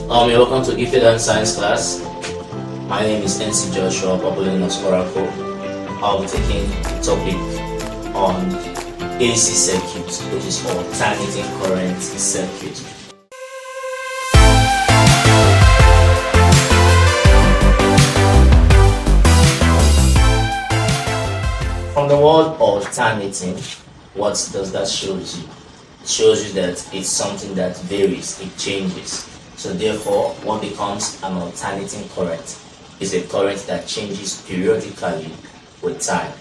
You're welcome to Infinite Science class. My name is NC Joshua, popularly known as Oracle. I'll be taking a topic on AC circuit, which is alternating current circuit. From the word alternating, what does that show you? It shows you that it's something that varies, it changes. So therefore, what becomes an alternating current is a current that changes periodically with time.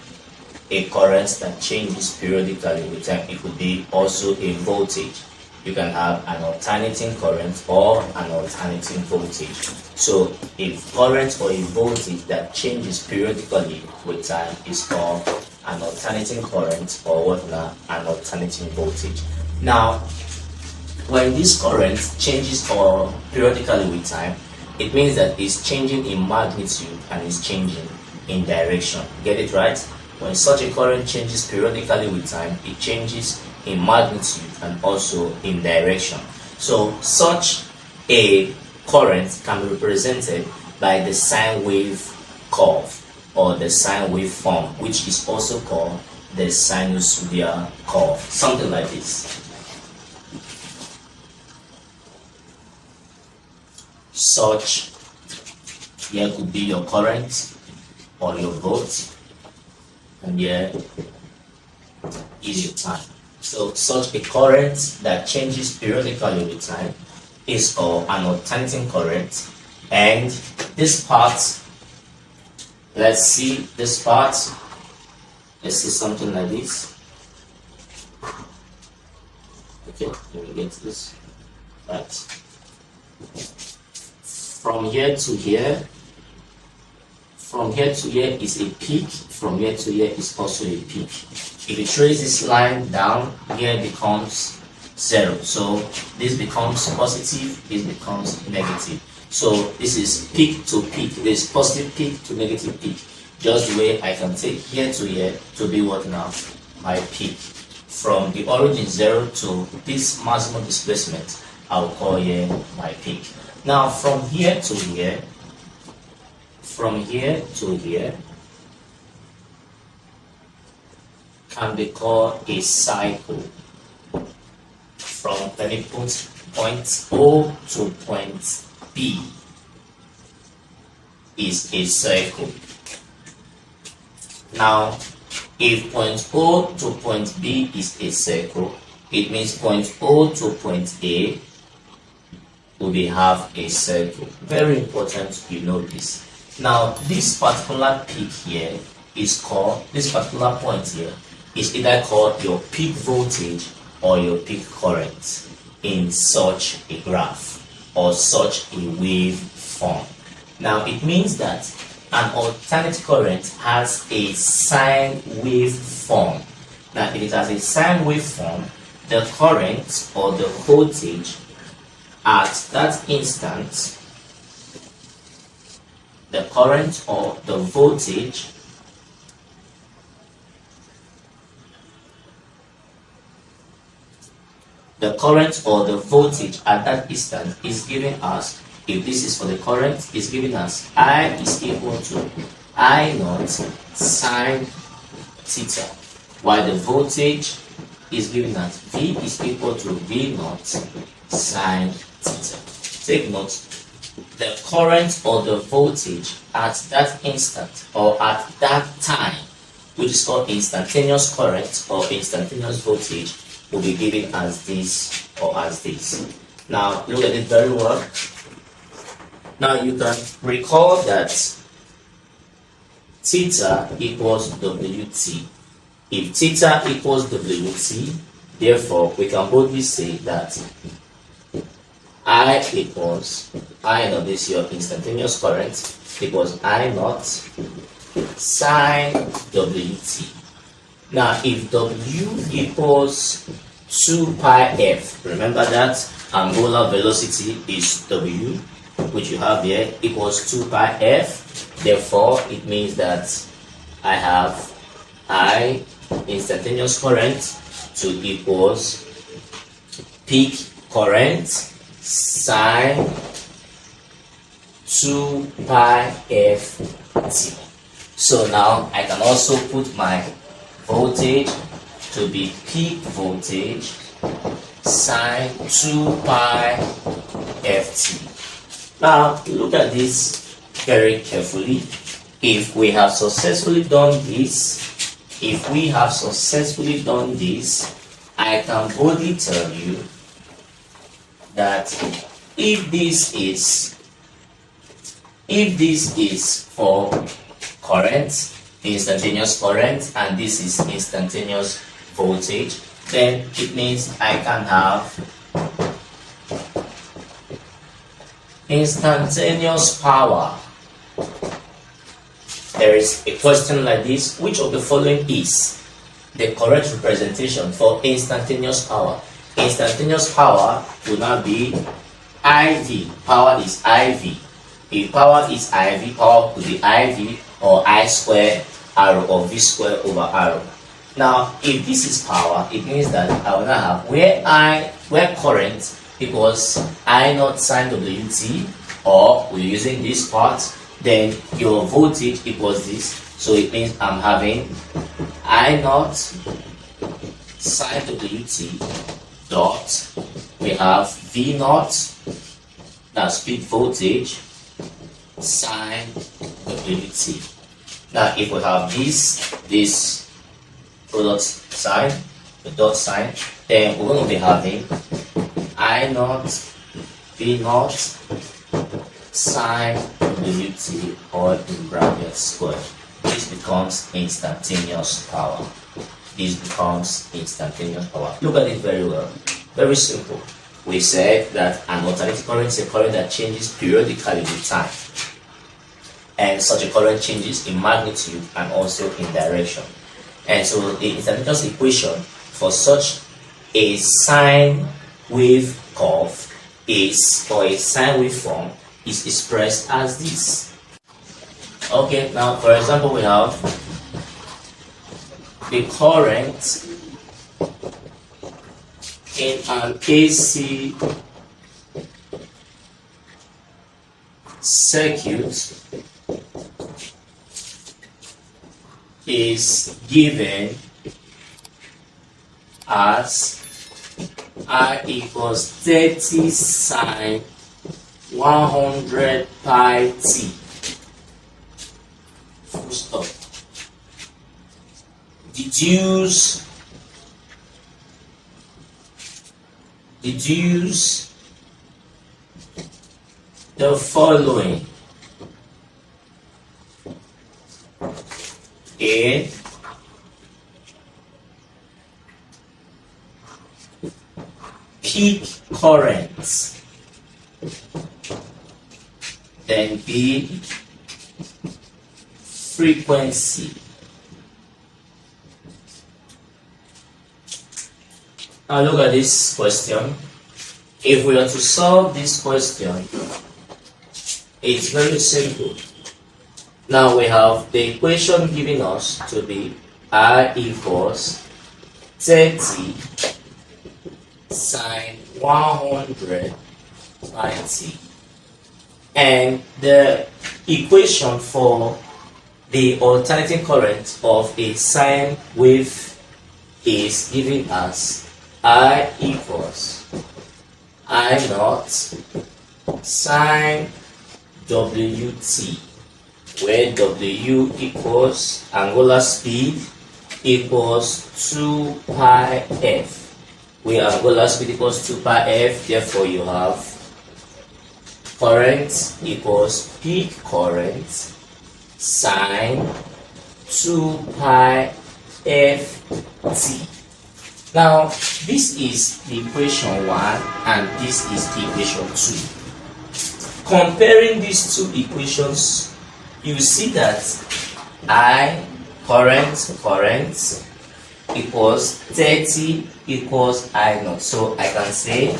A current that changes periodically with time. It could be also a voltage. You can have an alternating current or an alternating voltage. So a current or a voltage that changes periodically with time is called an alternating current, or what now, an alternating voltage. Now, when this current changes periodically with time, it means that it's changing in magnitude and it's changing in direction. Get it right? When such a current changes periodically with time, it changes in magnitude and also in direction. So such a current can be represented by the sine wave curve or the sine wave form, which is also called the sinusoidal curve. Something like this. Such here could be your current or your volt, and here is your time. So such a current that changes periodically with time is called an alternating current. And this part, let's see this part. Let's see something like this. Okay, let me get this right. From here to here is a peak, from here to here is also a peak. If you trace this line down, here it becomes 0. So this becomes positive, this becomes negative. So this is peak to peak, this is positive peak to negative peak. Just the way I can take here to here to be what now? My peak. From the origin 0 to this maximum displacement, I'll call here my peak. Now from here to here can be called a cycle. From, let me put point O to point B is a circle. Now if point O to point B is a circle, it means point O to point A will be half a circle. Very important you know this. Now this particular peak here is called, this particular point here is either called your peak voltage or your peak current in such a graph or such a wave form. Now it means that an alternating current has a sine wave form. Now if it has a sine wave form, the current or the voltage at that instant, the current or the voltage at that instant is giving us, if this is for the current, is giving us I is equal to I naught sine theta, while the voltage is giving us V is equal to V naught sine theta. Take note, the current or the voltage at that instant or at that time, which is called instantaneous current or instantaneous voltage, will be given as this or as this. Now look at it very well. Now you can recall that theta equals Wt. If theta equals Wt, therefore we can boldly say that I equals I naught, this your instantaneous current, equals I naught sine Wt. Now if W equals 2 pi f, remember that angular velocity is W, which you have here, equals 2 pi f. Therefore it means that I have I instantaneous current to equals peak current sine 2 pi f t. So now I can also put my voltage to be peak voltage sine 2 pi ft. Now look at this very carefully. If we have successfully done this, I can boldly tell you that if this is for current, instantaneous current, and this is instantaneous voltage, then it means I can have instantaneous power. There is a question like this: which of the following is the correct representation for instantaneous power? Instantaneous power will not be IV. Power is IV. If power is IV, power could be IV or I square R or V square over R. Now, if this is power, it means that I will now have where current equals I naught sine WT, or we're using this part, then your voltage equals this. So it means I'm having I naught sine WT dot, we have V naught, that's peak voltage, sine WT. Now if we have this product sign, the dot sign, then we're going to be having I naught V naught sine WT, or in brackets squared. This becomes instantaneous power. Look at it very well. Very simple. We said that an alternating current is a current that changes periodically with time. And such a current changes in magnitude and also in direction. And so the instantaneous equation for such a sine wave curve or a sine waveform is expressed as this. Okay, now for example, we have the current in an AC circuit is given as I equals 30 sine 100 pi t. Full stop. Deduce the following in peak current, then B frequency. Now look at this question. If we are to solve this question, it's very simple. Now we have the equation giving us to be I equals 30 sine 100 pi t. And the equation for the alternating current of a sine wave is giving us I equals I naught sine WT, where W equals angular speed equals 2 pi f, where angular speed equals 2 pi f. Therefore you have current equals peak current sine 2 pi f t. Now this is the equation 1 and this is the equation 2. Comparing these two equations, you see that I current equals 30 equals I naught. So I can say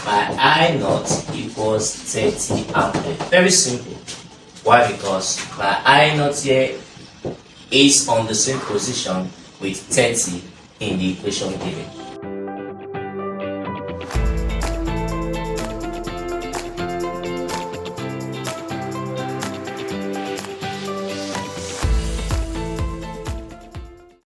my I naught equals 30 ampere. Very simple. Why? Because my I naught here is on the same position with 30 in the equation given.